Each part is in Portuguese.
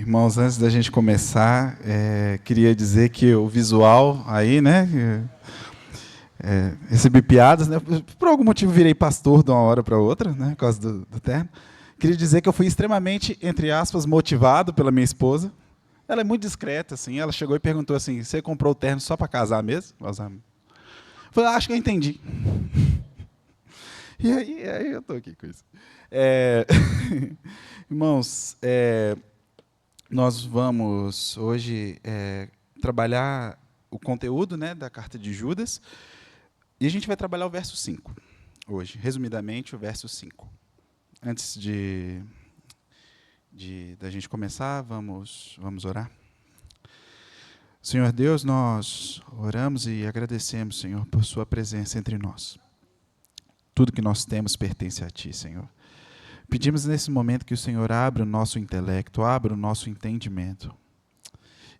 Irmãos, antes da gente começar, queria dizer que o visual aí, né? Recebi piadas, né? Por algum motivo virei pastor de uma hora para outra, né? Por causa do terno. Queria dizer que eu fui extremamente, entre aspas, motivado pela minha esposa. Ela é muito discreta, assim. Ela chegou e perguntou assim: "Você comprou o terno só para casar mesmo?" Eu falei: "Acho que eu entendi." E aí eu tô aqui com isso. É... Irmãos, nós vamos hoje trabalhar o conteúdo, né, da carta de Judas, e a gente vai trabalhar o verso 5 hoje, resumidamente o verso 5. Antes da gente começar, vamos orar. Senhor Deus, nós oramos e agradecemos, Senhor, por sua presença entre nós. Tudo que nós temos pertence a Ti, Senhor. Pedimos nesse momento que o Senhor abra o nosso intelecto, abra o nosso entendimento,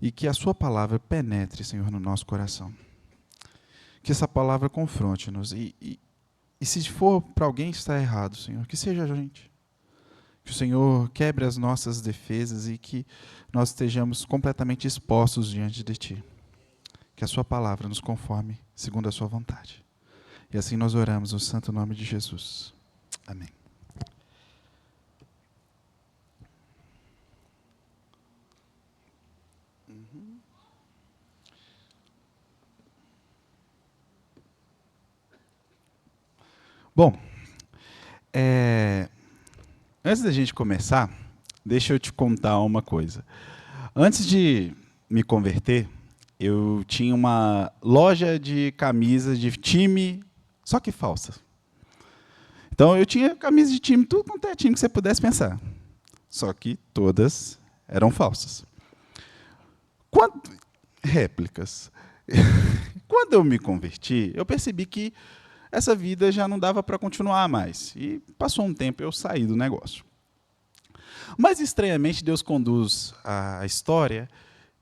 e que a sua palavra penetre, Senhor, no nosso coração. Que essa palavra confronte-nos. E se for para alguém estar errado, Senhor, que seja a gente. Que o Senhor quebre as nossas defesas e que nós estejamos completamente expostos diante de Ti. Que a sua palavra nos conforme segundo a sua vontade. E assim nós oramos no santo nome de Jesus. Amém. Bom, antes da gente começar, deixa eu te contar uma coisa. Antes de me converter, eu tinha uma loja de camisas de time, só que falsa. Então eu tinha camisas de time, tudo quanto é time que você pudesse pensar. Só que todas eram falsas. Réplicas. Quando eu me converti, eu percebi que essa vida já não dava para continuar mais. E passou um tempo, eu saí do negócio. Mas, estranhamente, Deus conduz a história,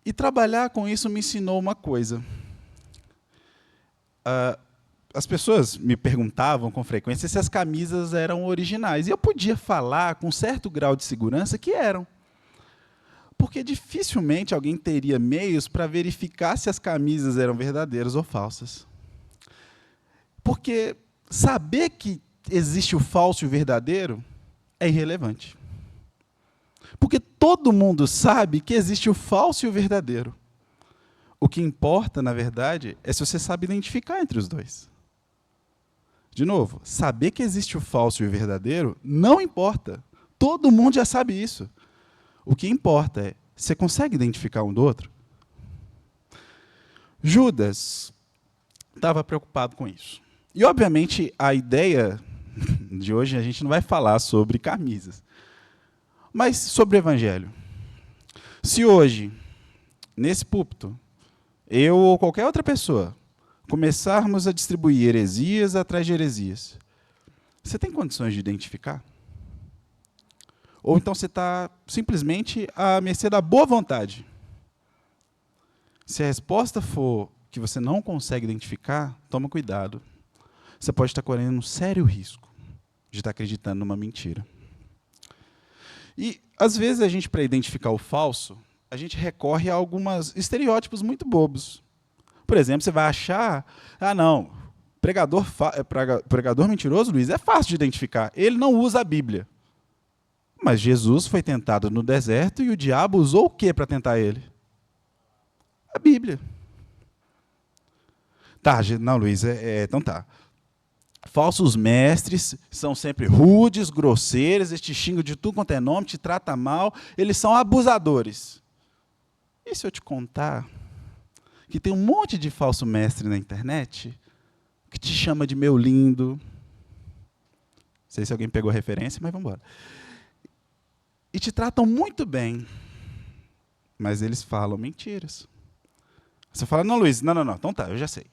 e trabalhar com isso me ensinou uma coisa. As pessoas me perguntavam com frequência se as camisas eram originais. E eu podia falar com certo grau de segurança que eram. Porque dificilmente alguém teria meios para verificar se as camisas eram verdadeiras ou falsas. Porque saber que existe o falso e o verdadeiro é irrelevante. Porque todo mundo sabe que existe o falso e o verdadeiro. O que importa, na verdade, é se você sabe identificar entre os dois. De novo, saber que existe o falso e o verdadeiro não importa. Todo mundo já sabe isso. O que importa é, você consegue identificar um do outro? Judas estava preocupado com isso. E, obviamente, a ideia de hoje, a gente não vai falar sobre camisas, mas sobre o Evangelho. Se hoje, nesse púlpito, eu ou qualquer outra pessoa, começarmos a distribuir heresias atrás de heresias, você tem condições de identificar? Ou então você está simplesmente à mercê da boa vontade? Se a resposta for que você não consegue identificar, toma cuidado. Você pode estar correndo um sério risco de estar acreditando numa mentira. E, às vezes, a gente, para identificar o falso, a gente recorre a alguns estereótipos muito bobos. Por exemplo, você vai achar, não, pregador mentiroso, Luiz, é fácil de identificar. Ele não usa a Bíblia. Mas Jesus foi tentado no deserto e o diabo usou o que para tentar ele? A Bíblia. Tá, não, Luiz, então tá. Falsos mestres são sempre rudes, grosseiros, eles te xingam de tudo quanto é nome, te tratam mal, eles são abusadores. E se eu te contar que tem um monte de falso mestre na internet que te chama de meu lindo? Não sei se alguém pegou a referência, mas vamos embora. E te tratam muito bem, mas eles falam mentiras. Você fala, não, Luiz, não, então tá, eu já sei.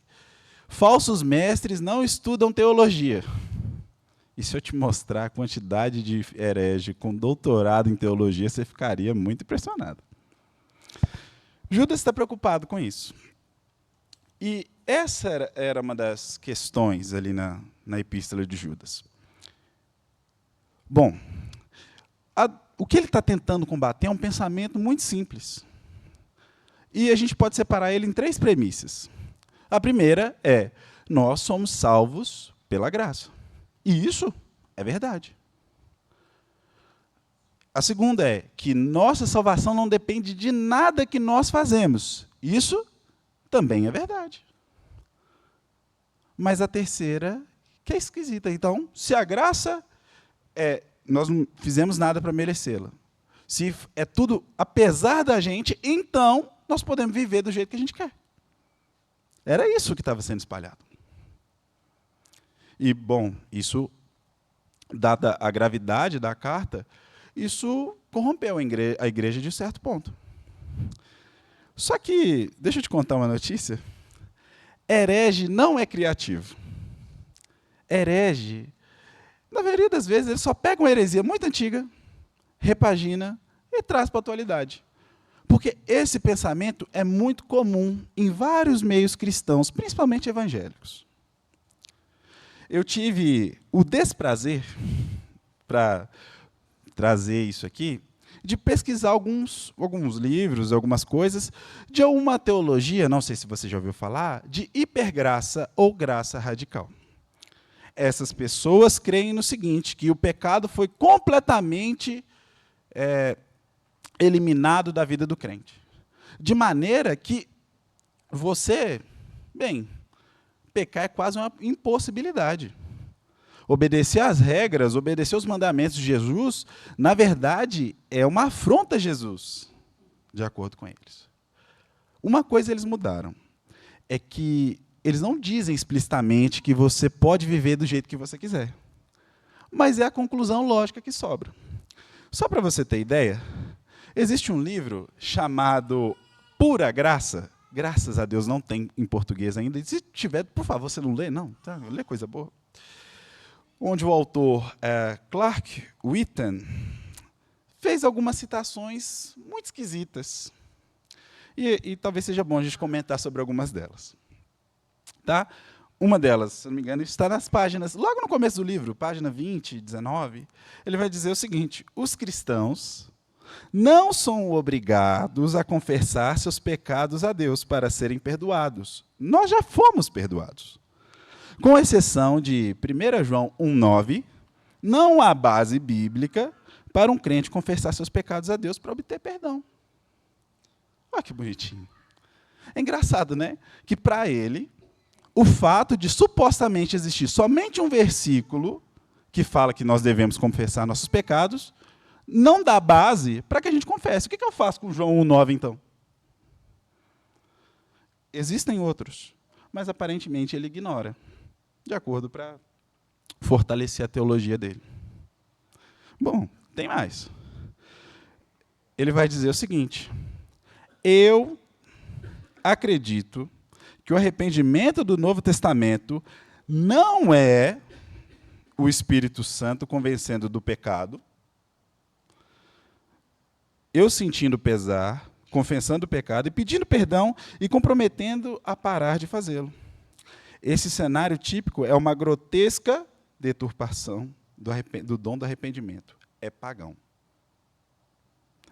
Falsos mestres não estudam teologia. E se eu te mostrar a quantidade de herege com doutorado em teologia, você ficaria muito impressionado. Judas está preocupado com isso. E essa era uma das questões ali na epístola de Judas. Bom, O que ele está tentando combater é um pensamento muito simples. E a gente pode separar ele em 3 premissas. A primeira é: nós somos salvos pela graça. E isso é verdade. A segunda é que nossa salvação não depende de nada que nós fazemos. Isso também é verdade. Mas a terceira, que é esquisita. Então, se a graça nós não fizemos nada para merecê-la. Se é tudo apesar da gente, então nós podemos viver do jeito que a gente quer. Era isso que estava sendo espalhado. E, bom, isso, dada a gravidade da carta, isso corrompeu a igreja de certo ponto. Só que, deixa eu te contar uma notícia. Herege não é criativo. Herege, na maioria das vezes, ele só pega uma heresia muito antiga, repagina e traz para a atualidade. Porque esse pensamento é muito comum em vários meios cristãos, principalmente evangélicos. Eu tive o desprazer, para trazer isso aqui, de pesquisar alguns livros, algumas coisas, de uma teologia, não sei se você já ouviu falar, de hipergraça ou graça radical. Essas pessoas creem no seguinte, que o pecado foi completamente eliminado da vida do crente. De maneira que pecar é quase uma impossibilidade. Obedecer às regras, obedecer os mandamentos de Jesus, na verdade, é uma afronta a Jesus, de acordo com eles. Uma coisa eles mudaram, é que eles não dizem explicitamente que você pode viver do jeito que você quiser. Mas é a conclusão lógica que sobra. Só para você ter ideia, existe um livro chamado Pura Graça. Graças a Deus não tem em português ainda. E se tiver, por favor, você não lê? Não, tá, lê coisa boa. Onde o autor Clark Whitten fez algumas citações muito esquisitas. E talvez seja bom a gente comentar sobre algumas delas. Tá? Uma delas, se não me engano, está nas páginas, logo no começo do livro, página 20, 19, ele vai dizer o seguinte: os cristãos não são obrigados a confessar seus pecados a Deus para serem perdoados. Nós já fomos perdoados. Com exceção de 1 João 1,9, não há base bíblica para um crente confessar seus pecados a Deus para obter perdão. Olha que bonitinho. É engraçado, né? Que para ele, o fato de supostamente existir somente um versículo que fala que nós devemos confessar nossos pecados, não dá base para que a gente confesse. O que eu faço com João 1,9, então? Existem outros, mas aparentemente ele ignora, de acordo para fortalecer a teologia dele. Bom, tem mais. Ele vai dizer o seguinte: eu acredito que o arrependimento do Novo Testamento não é o Espírito Santo convencendo do pecado, eu sentindo pesar, confessando o pecado e pedindo perdão e comprometendo a parar de fazê-lo. Esse cenário típico é uma grotesca deturpação do dom do arrependimento. É pagão.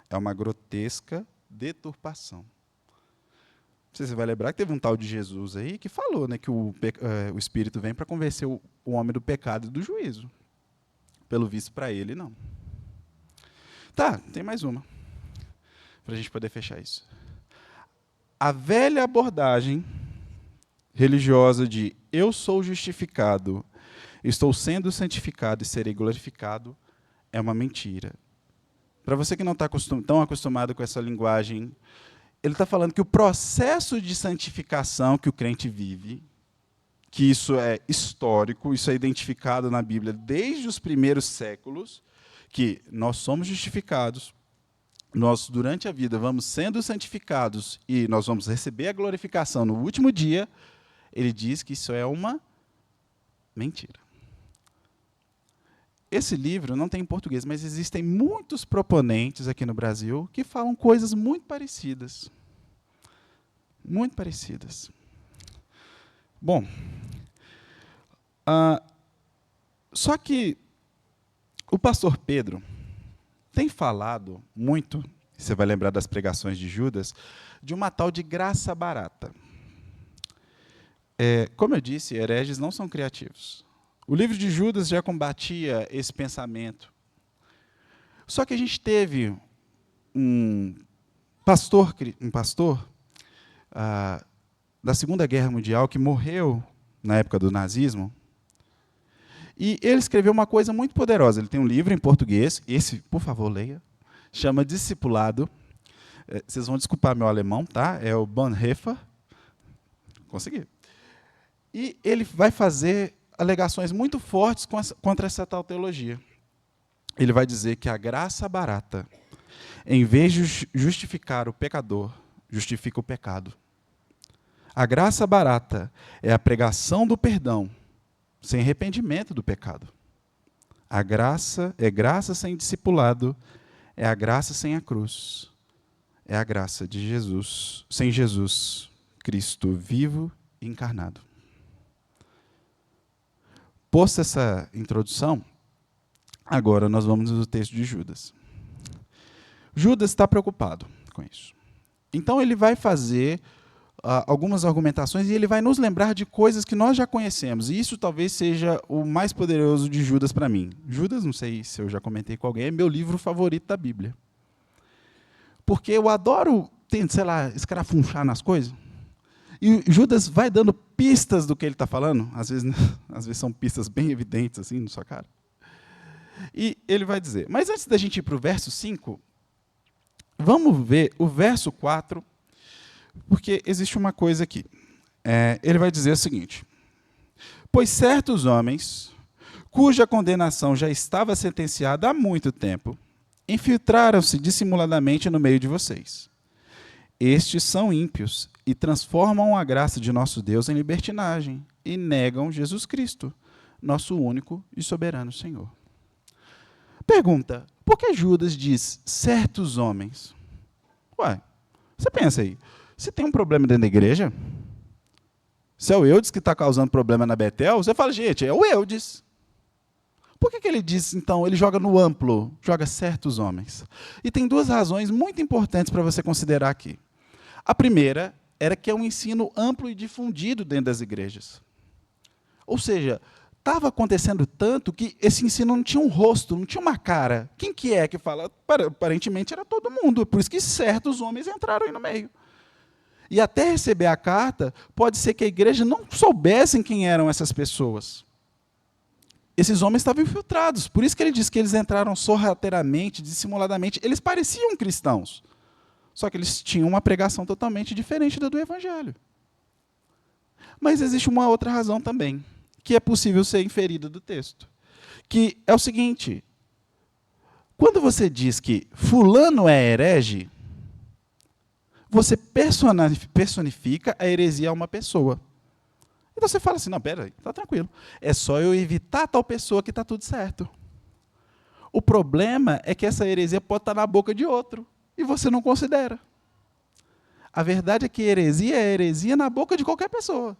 É uma grotesca deturpação. Você vai lembrar que teve um tal de Jesus aí que falou, né, que o Espírito vem para convencer o homem do pecado e do juízo. Pelo visto, para ele, não. Tá, tem mais uma, para a gente poder fechar isso. A velha abordagem religiosa de eu sou justificado, estou sendo santificado e serei glorificado é uma mentira. Para você que não está tão acostumado com essa linguagem, ele está falando que o processo de santificação que o crente vive, que isso é histórico, isso é identificado na Bíblia desde os primeiros séculos, que nós somos justificados, nós, durante a vida, vamos sendo santificados e nós vamos receber a glorificação no último dia. Ele diz que isso é uma mentira. Esse livro não tem em português, mas existem muitos proponentes aqui no Brasil que falam coisas muito parecidas. Muito parecidas. Bom, só que o pastor Pedro, tem falado muito, você vai lembrar das pregações de Judas, de uma tal de graça barata. Como eu disse, hereges não são criativos. O livro de Judas já combatia esse pensamento. Só que a gente teve um pastor da Segunda Guerra Mundial que morreu na época do nazismo, e ele escreveu uma coisa muito poderosa. Ele tem um livro em português, esse, por favor, leia, chama Discipulado. Vocês vão desculpar meu alemão, tá? É o Bonhoeffer. Consegui. E ele vai fazer alegações muito fortes contra essa tal teologia. Ele vai dizer que a graça barata, em vez de justificar o pecador, justifica o pecado. A graça barata é a pregação do perdão, sem arrependimento do pecado. A graça é graça sem discipulado, é a graça sem a cruz. É a graça de Jesus, sem Jesus, Cristo vivo e encarnado. Posta essa introdução, agora nós vamos ao texto de Judas. Judas está preocupado com isso. Então ele vai fazer algumas argumentações e ele vai nos lembrar de coisas que nós já conhecemos. E isso talvez seja o mais poderoso de Judas para mim. Judas, não sei se eu já comentei com alguém, é meu livro favorito da Bíblia. Porque eu adoro, sei lá, escarafunchar nas coisas. E Judas vai dando pistas do que ele está falando. Às vezes são pistas bem evidentes, assim, na sua cara. E ele vai dizer, mas antes da gente ir para o verso 5, vamos ver o verso 4, porque existe uma coisa aqui. Ele vai dizer o seguinte: pois certos homens, cuja condenação já estava sentenciada há muito tempo, infiltraram-se dissimuladamente no meio de vocês. Estes são ímpios e transformam a graça de nosso Deus em libertinagem e negam Jesus Cristo, nosso único e soberano Senhor. Pergunta, por que Judas diz certos homens? Ué, você pensa aí, se tem um problema dentro da igreja, se é o Eudes que está causando problema na Betel, você fala, gente, é o Eudes. Por que ele diz, então, ele joga no amplo, joga certos homens? E tem duas razões muito importantes para você considerar aqui. A primeira era que é um ensino amplo e difundido dentro das igrejas. Ou seja, estava acontecendo tanto que esse ensino não tinha um rosto, não tinha uma cara. Quem que é que fala? Aparentemente era todo mundo, por isso que certos homens entraram aí no meio. E até receber a carta, pode ser que a igreja não soubesse quem eram essas pessoas. Esses homens estavam infiltrados, por isso que ele diz que eles entraram sorrateiramente, dissimuladamente. Eles pareciam cristãos, só que eles tinham uma pregação totalmente diferente da do Evangelho. Mas existe uma outra razão também, que é possível ser inferida do texto, que é o seguinte: quando você diz que fulano é herege, você personifica a heresia a uma pessoa. E você fala assim, não, pera aí, está tranquilo. É só eu evitar tal pessoa que está tudo certo. O problema é que essa heresia pode estar na boca de outro, e você não considera. A verdade é que heresia é heresia na boca de qualquer pessoa,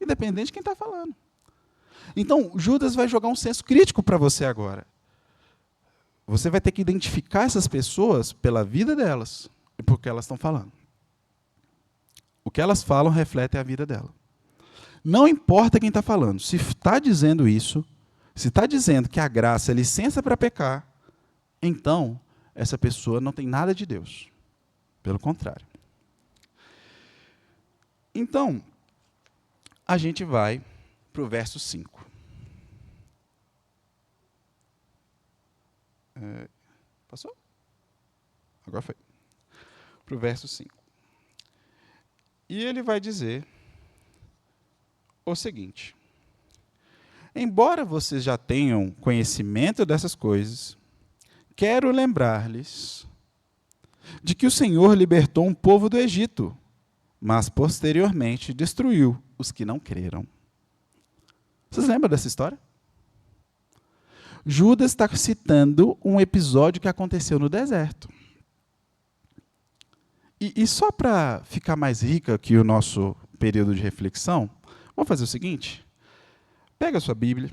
independente de quem está falando. Então, Judas vai jogar um senso crítico para você agora. Você vai ter que identificar essas pessoas pela vida delas e por que elas estão falando. O que elas falam reflete a vida dela. Não importa quem está falando. Se está dizendo isso, se está dizendo que a graça é licença para pecar, então essa pessoa não tem nada de Deus. Pelo contrário. Então, a gente vai para o verso 5. Passou? Agora foi. Para o verso 5. E ele vai dizer o seguinte: embora vocês já tenham conhecimento dessas coisas, quero lembrar-lhes de que o Senhor libertou um povo do Egito, mas posteriormente destruiu os que não creram. Vocês lembram dessa história? Judas está citando um episódio que aconteceu no deserto. E só para ficar mais rica aqui o nosso período de reflexão, vamos fazer o seguinte: pega a sua Bíblia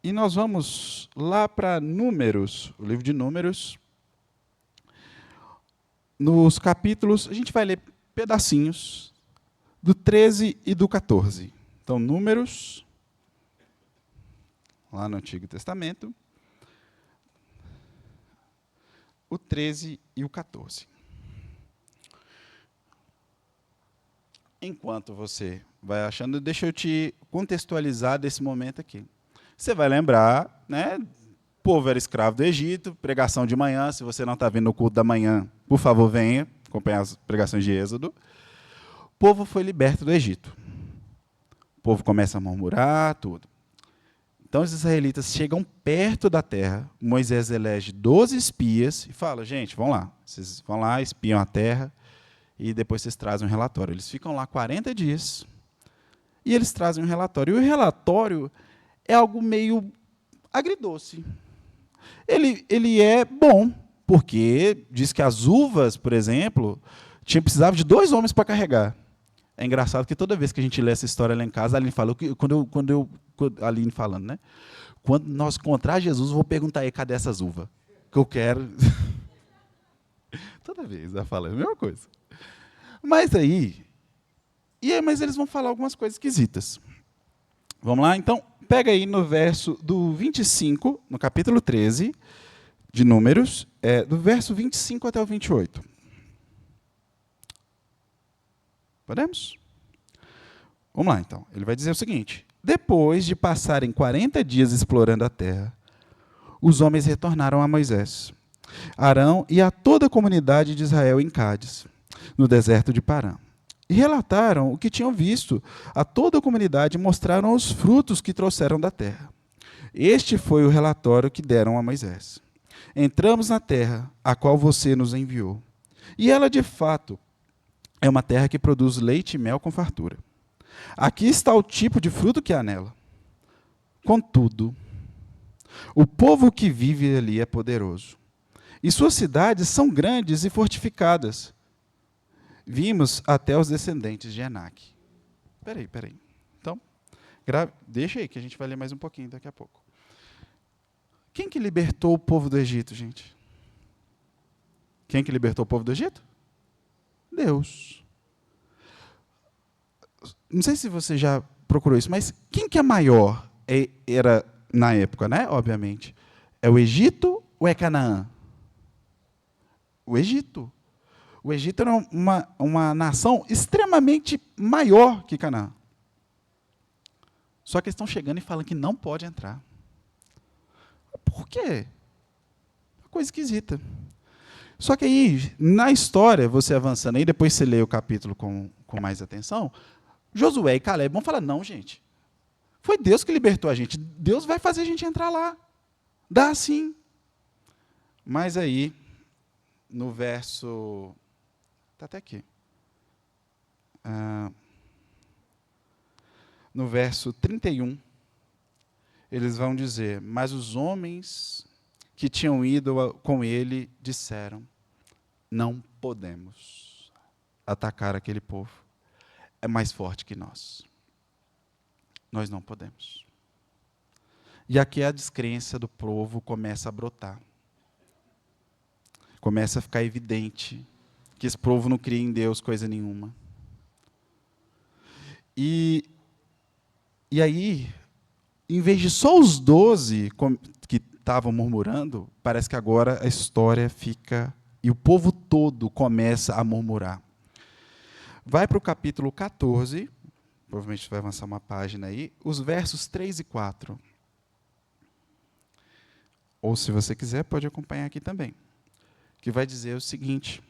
e nós vamos lá para Números, o livro de Números, nos capítulos, a gente vai ler pedacinhos do 13 e do 14. Então, Números, lá no Antigo Testamento, o 13 e o 14. Enquanto você vai achando, deixa eu te contextualizar desse momento aqui. Você vai lembrar, né? O povo era escravo do Egito, pregação de manhã. Se você não está vendo o culto da manhã, por favor, venha acompanhar as pregações de Êxodo. O povo foi liberto do Egito. O povo começa a murmurar, tudo. Então, os israelitas chegam perto da terra. Moisés elege 12 espias e fala, gente, vão lá. Vocês vão lá, espiam a terra e depois vocês trazem um relatório. Eles ficam lá 40 dias e eles trazem um relatório. E o relatório é algo meio agridoce. Ele é bom, porque diz que as uvas, por exemplo, precisava de 2 homens para carregar. É engraçado que toda vez que a gente lê essa história lá em casa, a Aline fala, a Aline falando, né? Quando nós encontrar Jesus, eu vou perguntar aí, cadê essas uvas? Que eu quero. Toda vez ela fala a mesma coisa. Mas mas eles vão falar algumas coisas esquisitas. Vamos lá? Então, pega aí no verso do 25, no capítulo 13 de Números, do verso 25 até o 28. Podemos? Vamos lá, então. Ele vai dizer o seguinte: depois de passarem 40 dias explorando a terra, os homens retornaram a Moisés, Arão e a toda a comunidade de Israel em Cádiz, no deserto de Parã. E relataram o que tinham visto a toda a comunidade e mostraram os frutos que trouxeram da terra. Este foi o relatório que deram a Moisés. Entramos na terra, a qual você nos enviou. E ela, de fato, é uma terra que produz leite e mel com fartura. Aqui está o tipo de fruto que há nela. Contudo, o povo que vive ali é poderoso. E suas cidades são grandes e fortificadas. Vimos até os descendentes de Enaque. Espera aí. Então, deixa aí que a gente vai ler mais um pouquinho daqui a pouco. Quem que libertou o povo do Egito, gente? Quem que libertou o povo do Egito? Deus. Não sei se você já procurou isso, mas quem que é maior? Era na época, né? Obviamente. É o Egito ou é Canaã? O Egito. O Egito era uma nação extremamente maior que Canaã. Só que eles estão chegando e falam que não pode entrar. Por quê? Uma coisa esquisita. Só que aí, na história, você avançando aí, depois você lê o capítulo com mais atenção, Josué e Caleb vão falar, não, gente, foi Deus que libertou a gente, Deus vai fazer a gente entrar lá. Dá sim. Mas aí, no verso... Está até aqui. No verso 31, eles vão dizer, mas os homens que tinham ido com ele disseram, não podemos atacar aquele povo. É mais forte que nós. Nós não podemos. E aqui a descrença do povo começa a brotar. Começa a ficar evidente que esse povo não cria em Deus coisa nenhuma. E aí, em vez de só os 12 que estavam murmurando, parece que agora a história fica... E o povo todo começa a murmurar. Vai para o capítulo 14, provavelmente vai avançar uma página aí, os versos 3 e 4. Ou, se você quiser, pode acompanhar aqui também. Que vai dizer o seguinte: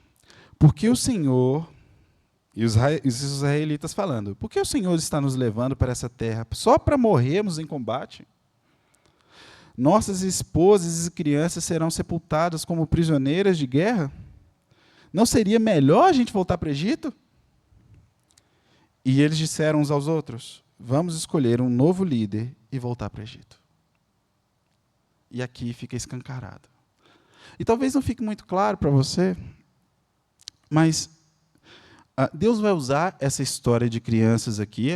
porque o Senhor, e os israelitas falando, por que o Senhor está nos levando para essa terra só para morrermos em combate? Nossas esposas e crianças serão sepultadas como prisioneiras de guerra? Não seria melhor a gente voltar para o Egito? E eles disseram uns aos outros, vamos escolher um novo líder e voltar para o Egito. E aqui fica escancarado. E talvez não fique muito claro para você, mas Deus vai usar essa história de crianças aqui.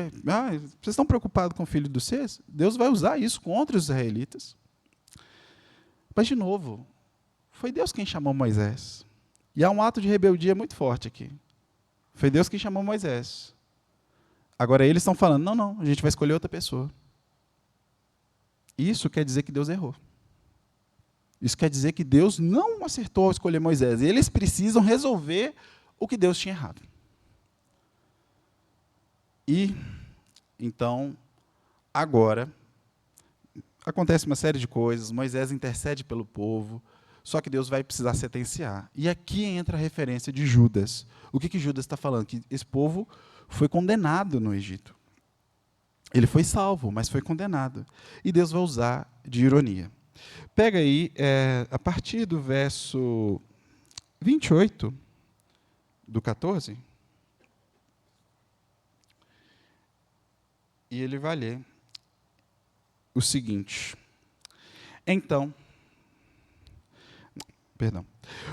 Vocês estão preocupados com o filho dos seus? Deus vai usar isso contra os israelitas. Mas, de novo, foi Deus quem chamou Moisés. E há um ato de rebeldia muito forte aqui. Foi Deus que chamou Moisés. Agora eles estão falando, não, a gente vai escolher outra pessoa. Isso quer dizer que Deus errou. Isso quer dizer que Deus não acertou ao escolher Moisés. Eles precisam resolver o que Deus tinha errado. E, então, agora, acontece uma série de coisas, Moisés intercede pelo povo, só que Deus vai precisar sentenciar. E aqui entra a referência de Judas. O que Judas está falando? Que esse povo foi condenado no Egito. Ele foi salvo, mas foi condenado. E Deus vai usar de ironia. Pega aí, a partir do verso 28, do 14, e ele vai ler o seguinte. Então,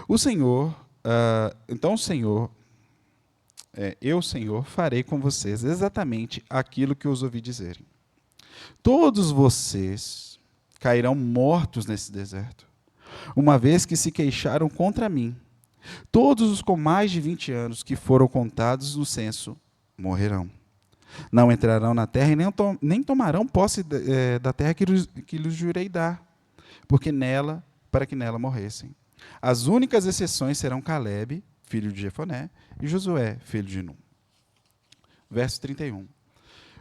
o Senhor, eu, Senhor, farei com vocês exatamente aquilo que eu os ouvi dizerem. Todos vocês cairão mortos nesse deserto, uma vez que se queixaram contra mim. Todos os com mais de 20 anos que foram contados no censo morrerão. Não entrarão na terra e nem tomarão posse da terra que lhes jurei dar, para que nela morressem. As únicas exceções serão Calebe, filho de Jefoné, e Josué, filho de Num. Verso 31.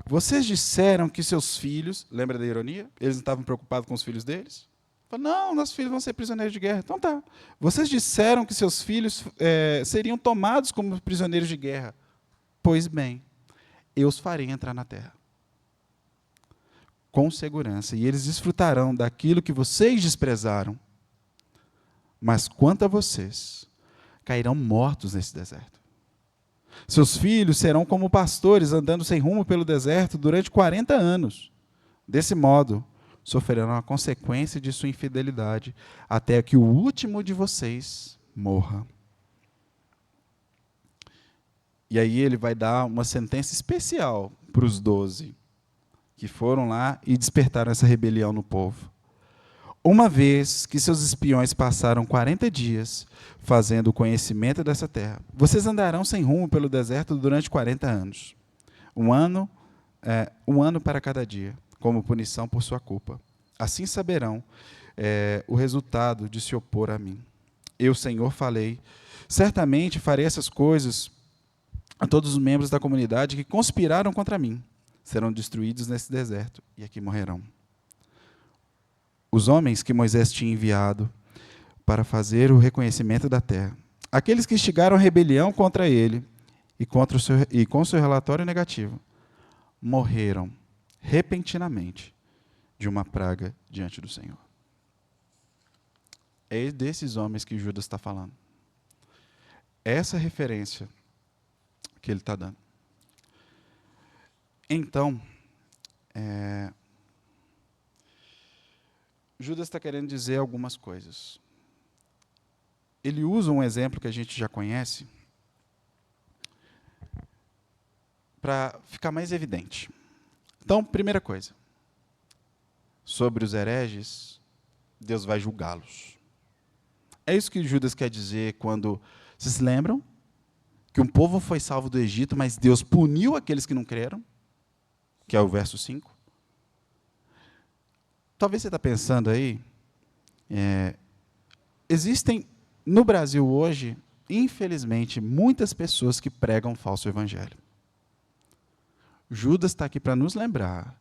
Vocês disseram que seus filhos, lembra da ironia? Eles não estavam preocupados com os filhos deles? Falaram, não, nossos filhos vão ser prisioneiros de guerra. Então tá. Vocês disseram que seus filhos seriam tomados como prisioneiros de guerra. Pois bem, eu os farei entrar na terra com segurança, e eles desfrutarão daquilo que vocês desprezaram. Mas quanto a vocês, cairão mortos nesse deserto. Seus filhos serão como pastores andando sem rumo pelo deserto durante 40 anos. Desse modo, sofrerão a consequência de sua infidelidade, até que o último de vocês morra. E aí ele vai dar uma sentença especial para os 12, que foram lá e despertaram essa rebelião no povo. Uma vez que seus espiões passaram 40 dias fazendo o conhecimento dessa terra, vocês andarão sem rumo pelo deserto durante 40 anos. Um ano para cada dia, como punição por sua culpa. Assim saberão o resultado de se opor a mim. Eu, Senhor, falei, certamente farei essas coisas a todos os membros da comunidade que conspiraram contra mim. Serão destruídos nesse deserto e aqui morrerão. Os homens que Moisés tinha enviado para fazer o reconhecimento da terra, aqueles que instigaram a rebelião contra ele e com seu relatório negativo, morreram repentinamente de uma praga diante do Senhor. É desses homens que Judas está falando. Essa referência que ele está dando. Então, Judas está querendo dizer algumas coisas. Ele usa um exemplo que a gente já conhece para ficar mais evidente. Então, primeira coisa, sobre os hereges, Deus vai julgá-los. É isso que Judas quer dizer quando, vocês se lembram? Que um povo foi salvo do Egito, mas Deus puniu aqueles que não creram, que é o verso 5. Talvez você está pensando aí, existem no Brasil hoje, infelizmente, muitas pessoas que pregam falso evangelho. Judas está aqui para nos lembrar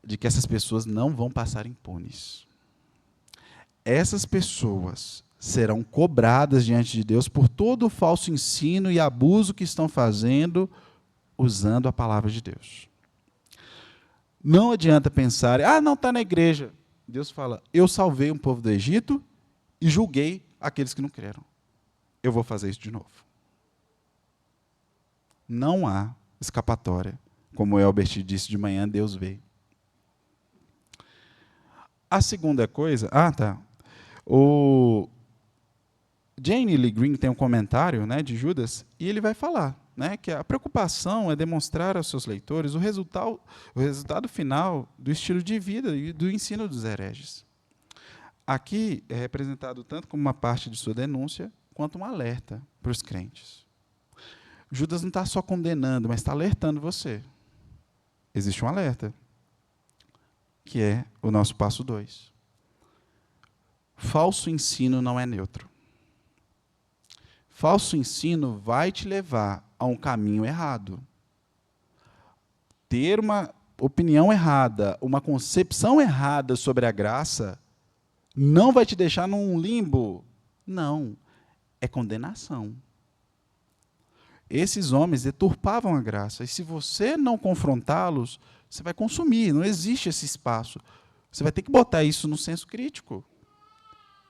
de que essas pessoas não vão passar impunes. Essas pessoas serão cobradas diante de Deus por todo o falso ensino e abuso que estão fazendo usando a palavra de Deus. Não adianta pensar, não está na igreja. Deus fala, eu salvei um povo do Egito e julguei aqueles que não creram. Eu vou fazer isso de novo. Não há escapatória. Como o Elbert disse de manhã, Deus veio. A segunda coisa... O Jane Lee Green tem um comentário, de Judas, e ele vai falar, que a preocupação é demonstrar aos seus leitores o resultado final do estilo de vida e do ensino dos hereges. Aqui é representado tanto como uma parte de sua denúncia, quanto um alerta para os crentes. Judas não está só condenando, mas está alertando você. Existe um alerta, que é o nosso passo 2. Falso ensino não é neutro. Falso ensino vai te levar a um caminho errado. Ter uma opinião errada, uma concepção errada sobre a graça, não vai te deixar num limbo. Não, é condenação. Esses homens deturpavam a graça, e se você não confrontá-los, você vai consumir, não existe esse espaço. Você vai ter que botar isso no senso crítico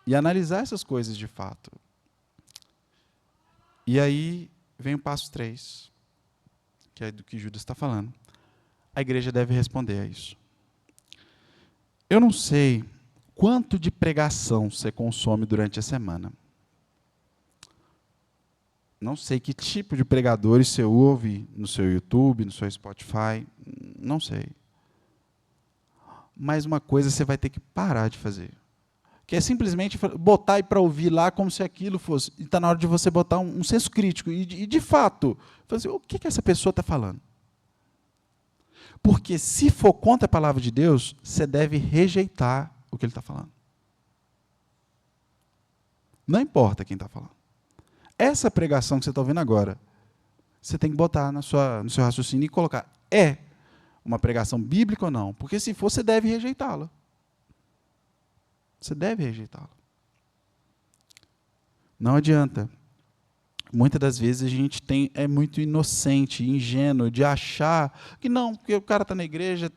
e analisar essas coisas de fato. E aí vem o passo 3, que é do que Judas está falando. A igreja deve responder a isso. Eu não sei quanto de pregação você consome durante a semana. Não sei que tipo de pregadores você ouve no seu YouTube, no seu Spotify, não sei. Mas uma coisa você vai ter que parar de fazer, que é simplesmente botar aí para ouvir lá como se aquilo fosse. E está na hora de você botar um senso crítico e de fato, fazer o que essa pessoa está falando. Porque se for contra a palavra de Deus, você deve rejeitar o que ele está falando. Não importa quem está falando. Essa pregação que você está ouvindo agora, você tem que botar no seu raciocínio e colocar, é uma pregação bíblica ou não? Porque se for, você deve rejeitá-la. Você deve rejeitá-la. Não adianta. Muitas das vezes a gente é muito inocente, ingênuo, de achar que não, porque o cara está na igreja,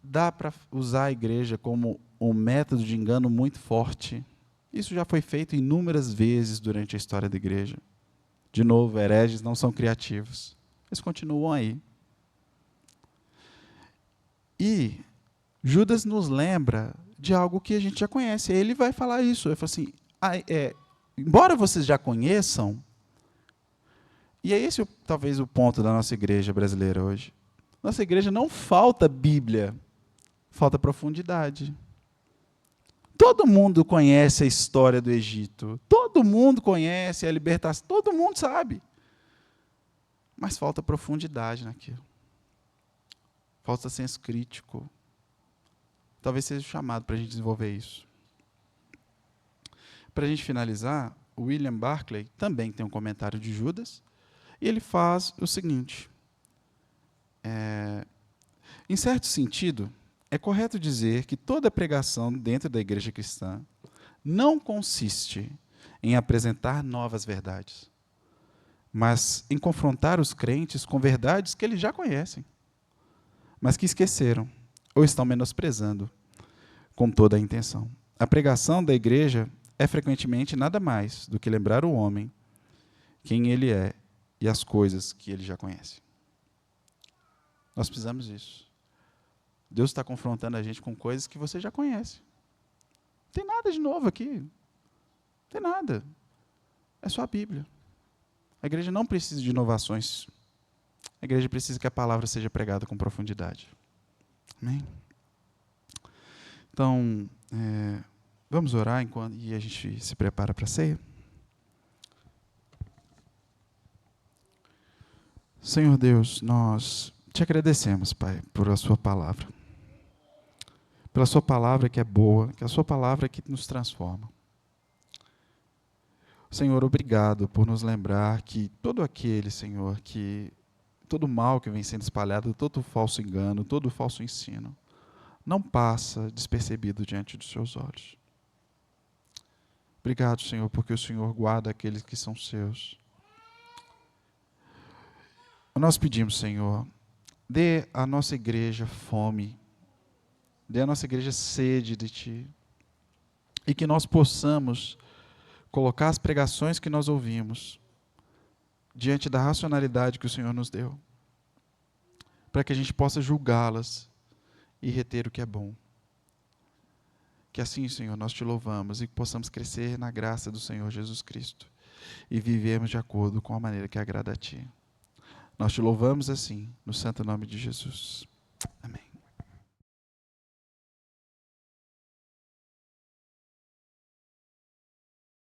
dá para usar a igreja como um método de engano muito forte. Isso já foi feito inúmeras vezes durante a história da igreja. De novo, hereges não são criativos. Eles continuam aí. E Judas nos lembra de algo que a gente já conhece. Ele vai falar isso. Ele fala assim, embora vocês já conheçam, e é esse talvez o ponto da nossa igreja brasileira hoje. Nossa igreja não falta Bíblia, falta profundidade. Todo mundo conhece a história do Egito, todo mundo conhece a libertação, todo mundo sabe. Mas falta profundidade naquilo. Falta senso crítico. Talvez seja o chamado para a gente desenvolver isso. Para a gente finalizar, o William Barclay também tem um comentário de Judas, e ele faz o seguinte. Em certo sentido, é correto dizer que toda pregação dentro da igreja cristã não consiste em apresentar novas verdades, mas em confrontar os crentes com verdades que eles já conhecem, mas que esqueceram ou estão menosprezando com toda a intenção. A pregação da igreja é frequentemente nada mais do que lembrar o homem quem ele é e as coisas que ele já conhece. Nós precisamos disso. Deus está confrontando a gente com coisas que você já conhece. Não tem nada de novo aqui. Não tem nada. É só a Bíblia. A igreja não precisa de inovações. A igreja precisa que a palavra seja pregada com profundidade. Amém? Então, vamos orar e a gente se prepara para a ceia? Senhor Deus, nós te agradecemos, Pai, por a sua palavra. Pela sua palavra que é boa, que é a sua palavra que nos transforma. Senhor, obrigado por nos lembrar que todo aquele, Senhor, que todo mal que vem sendo espalhado, todo falso engano, todo falso ensino, não passa despercebido diante dos seus olhos. Obrigado, Senhor, porque o Senhor guarda aqueles que são seus. Nós pedimos, Senhor, dê à nossa igreja fome, dê à nossa igreja sede de Ti, e que nós possamos colocar as pregações que nós ouvimos diante da racionalidade que o Senhor nos deu, para que a gente possa julgá-las e reter o que é bom. Que assim, Senhor, nós te louvamos e que possamos crescer na graça do Senhor Jesus Cristo e vivermos de acordo com a maneira que agrada a Ti. Nós te louvamos assim, no santo nome de Jesus. Amém.